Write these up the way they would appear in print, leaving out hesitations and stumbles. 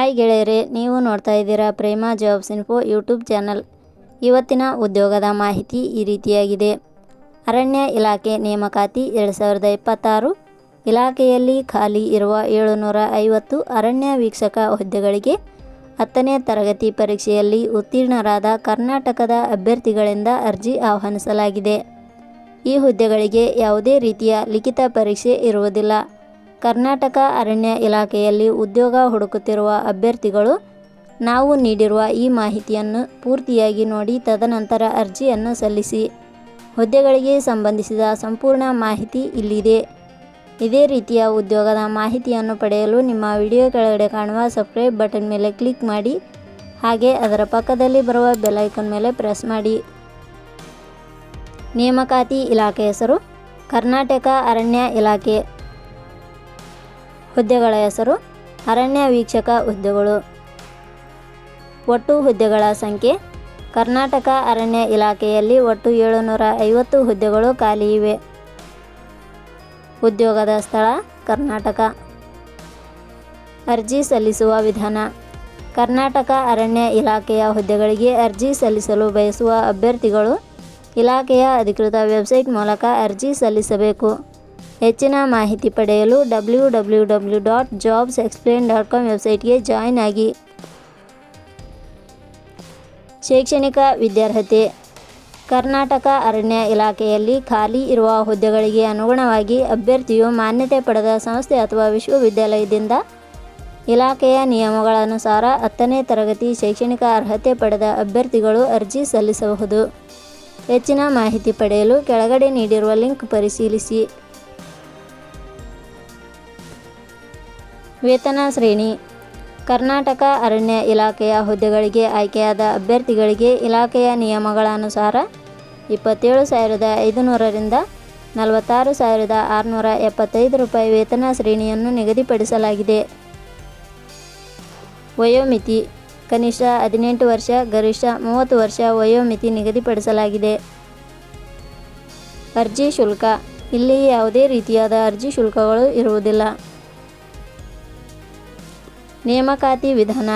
Hi ಗೆಳೆಯರೇ, ನೀವು ನೋಡ್ತಾ ಇದ್ದೀರಾ ಪ್ರೇಮ ಜಾಬ್ಸ್ ಇನ್ಫೋ ಯೂಟ್ಯೂಬ್ ಚಾನಲ್. ಇವತ್ತಿನ ಉದ್ಯೋಗದ ಮಾಹಿತಿ ಈ ರೀತಿಯಾಗಿದೆ. ಅರಣ್ಯ ಇಲಾಖೆ ನೇಮಕಾತಿ 2026. ಇಲಾಖೆಯಲ್ಲಿ ಖಾಲಿ ಇರುವ 750 ಅರಣ್ಯ ವೀಕ್ಷಕ ಹುದ್ದೆಗಳಿಗೆ 10ನೇ ತರಗತಿ ಪರೀಕ್ಷೆಯಲ್ಲಿ ಉತ್ತೀರ್ಣರಾದ ಕರ್ನಾಟಕದ ಅಭ್ಯರ್ಥಿಗಳಿಂದ ಅರ್ಜಿ ಆಹ್ವಾನಿಸಲಾಗಿದೆ. ಈ ಹುದ್ದೆಗಳಿಗೆ ಯಾವುದೇ ರೀತಿಯ ಲಿಖಿತ ಪರೀಕ್ಷೆ ಇರುವುದಿಲ್ಲ. ಕರ್ನಾಟಕ ಅರಣ್ಯ ಇಲಾಖೆಯಲ್ಲಿ ಉದ್ಯೋಗ ಹುಡುಕುತ್ತಿರುವ ಅಭ್ಯರ್ಥಿಗಳು ನಾವು ನೀಡಿರುವ ಈ ಮಾಹಿತಿಯನ್ನು ಪೂರ್ತಿಯಾಗಿ ನೋಡಿ ತದನಂತರ ಅರ್ಜಿಯನ್ನು ಸಲ್ಲಿಸಿ. ಹುದ್ದೆಗಳಿಗೆ ಸಂಬಂಧಿಸಿದ ಸಂಪೂರ್ಣ ಮಾಹಿತಿ ಇಲ್ಲಿದೆ. ಇದೇ ರೀತಿಯ ಉದ್ಯೋಗದ ಮಾಹಿತಿಯನ್ನು ಪಡೆಯಲು ನಿಮ್ಮ ವಿಡಿಯೋ ಕೆಳಗಡೆ ಕಾಣುವ ಸಬ್ಸ್ಕ್ರೈಬ್ ಬಟನ್ ಮೇಲೆ ಕ್ಲಿಕ್ ಮಾಡಿ, ಹಾಗೆ ಅದರ ಪಕ್ಕದಲ್ಲಿ ಬರುವ ಬೆಲ್ ಐಕಾನ್ ಮೇಲೆ ಪ್ರೆಸ್ ಮಾಡಿ. ನೇಮಕಾತಿ ಇಲಾಖೆ ಹೆಸರು ಕರ್ನಾಟಕ ಅರಣ್ಯ ಇಲಾಖೆ. ಹುದ್ದೆಗಳ ಹೆಸರು ಅರಣ್ಯ ವೀಕ್ಷಕ ಹುದ್ದೆಗಳು. ಒಟ್ಟು ಹುದ್ದೆಗಳ ಸಂಖ್ಯೆ ಕರ್ನಾಟಕ ಅರಣ್ಯ ಇಲಾಖೆಯಲ್ಲಿ ಒಟ್ಟು 750 ಹುದ್ದೆಗಳು ಖಾಲಿ ಇವೆ. ಉದ್ಯೋಗದ ಸ್ಥಳ ಕರ್ನಾಟಕ. ಅರ್ಜಿ ಸಲ್ಲಿಸುವ ವಿಧಾನ. ಕರ್ನಾಟಕ ಅರಣ್ಯ ಇಲಾಖೆಯ ಹುದ್ದೆಗಳಿಗೆ ಅರ್ಜಿ ಸಲ್ಲಿಸಲು ಬಯಸುವ ಅಭ್ಯರ್ಥಿಗಳು ಇಲಾಖೆಯ ಅಧಿಕೃತ ವೆಬ್ಸೈಟ್ ಮೂಲಕ ಅರ್ಜಿ ಸಲ್ಲಿಸಬೇಕು. ಹೆಚ್ಚಿನ ಮಾಹಿತಿ ಪಡೆಯಲು www.jobsexplain.com ವೆಬ್ಸೈಟ್ಗೆ ಜಾಯಿನ್ ಆಗಿ. ಶೈಕ್ಷಣಿಕ ವಿದ್ಯಾರ್ಹತೆ. ಕರ್ನಾಟಕ ಅರಣ್ಯ ಇಲಾಖೆಯಲ್ಲಿ ಖಾಲಿ ಇರುವ ಹುದ್ದೆಗಳಿಗೆ ಅನುಗುಣವಾಗಿ ಅಭ್ಯರ್ಥಿಯು ಮಾನ್ಯತೆ ಪಡೆದ ಸಂಸ್ಥೆ ಅಥವಾ ವಿಶ್ವವಿದ್ಯಾಲಯದಿಂದ ಇಲಾಖೆಯ ನಿಯಮಗಳನುಸಾರ 10ನೇ ತರಗತಿ ಶೈಕ್ಷಣಿಕ ಅರ್ಹತೆ ಪಡೆದ ಅಭ್ಯರ್ಥಿಗಳು ಅರ್ಜಿ ಸಲ್ಲಿಸಬಹುದು. ಹೆಚ್ಚಿನ ಮಾಹಿತಿ ಪಡೆಯಲು ಕೆಳಗಡೆ ನೀಡಿರುವ ಲಿಂಕ್ ಪರಿಶೀಲಿಸಿ. ವೇತನ ಶ್ರೇಣಿ. ಕರ್ನಾಟಕ ಅರಣ್ಯ ಇಲಾಖೆಯ ಹುದ್ದೆಗಳಿಗೆ ಆಯ್ಕೆಯಾದ ಅಭ್ಯರ್ಥಿಗಳಿಗೆ ಇಲಾಖೆಯ ನಿಯಮಗಳ ಅನುಸಾರ 27,500 ರಿಂದ 46,675 ರೂಪಾಯಿ ವೇತನ ಶ್ರೇಣಿಯನ್ನು ನಿಗದಿಪಡಿಸಲಾಗಿದೆ. ವಯೋಮಿತಿ. ಕನಿಷ್ಠ 18 ವರ್ಷ, ಗರಿಷ್ಠ 30 ವರ್ಷ ವಯೋಮಿತಿ ನಿಗದಿಪಡಿಸಲಾಗಿದೆ. ಅರ್ಜಿ ಶುಲ್ಕ. ಇಲ್ಲಿ ಯಾವುದೇ ರೀತಿಯಾದ ಅರ್ಜಿ ಶುಲ್ಕಗಳು ಇರುವುದಿಲ್ಲ. ನೇಮಕಾತಿ ವಿಧಾನ.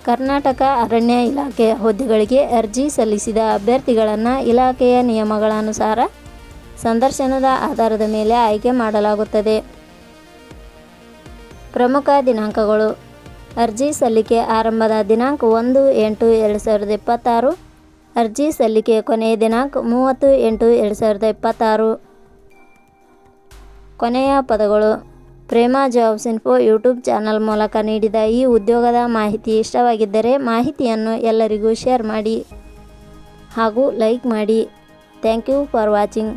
ಕರ್ನಾಟಕ ಅರಣ್ಯ ಇಲಾಖೆಯ ಹುದ್ದೆಗಳಿಗೆ ಅರ್ಜಿ ಸಲ್ಲಿಸಿದ ಅಭ್ಯರ್ಥಿಗಳನ್ನು ಇಲಾಖೆಯ ನಿಯಮಗಳ ಅನುಸಾರ ಸಂದರ್ಶನದ ಆಧಾರದ ಮೇಲೆ ಆಯ್ಕೆ ಮಾಡಲಾಗುತ್ತದೆ. ಪ್ರಮುಖ ದಿನಾಂಕಗಳು. ಅರ್ಜಿ ಸಲ್ಲಿಕೆ ಆರಂಭದ ದಿನಾಂಕ 1/8/2026. ಅರ್ಜಿ ಸಲ್ಲಿಕೆ ಕೊನೆಯ ದಿನಾಂಕ 30/8/2026. ಕೊನೆಯ ಪದಗಳು. ಪ್ರೇಮ ಜಾಬ್ಸ್ ಇನ್ಫೋ ಯೂಟ್ಯೂಬ್ ಚಾನಲ್ ಮೂಲಕ ನೀಡಿದ ಈ ಉದ್ಯೋಗದ ಮಾಹಿತಿ ಇಷ್ಟವಾಗಿದ್ದರೆ ಮಾಹಿತಿಯನ್ನು ಎಲ್ಲರಿಗೂ ಶೇರ್ ಮಾಡಿ ಹಾಗೂ ಲೈಕ್ ಮಾಡಿ. Thank you for watching.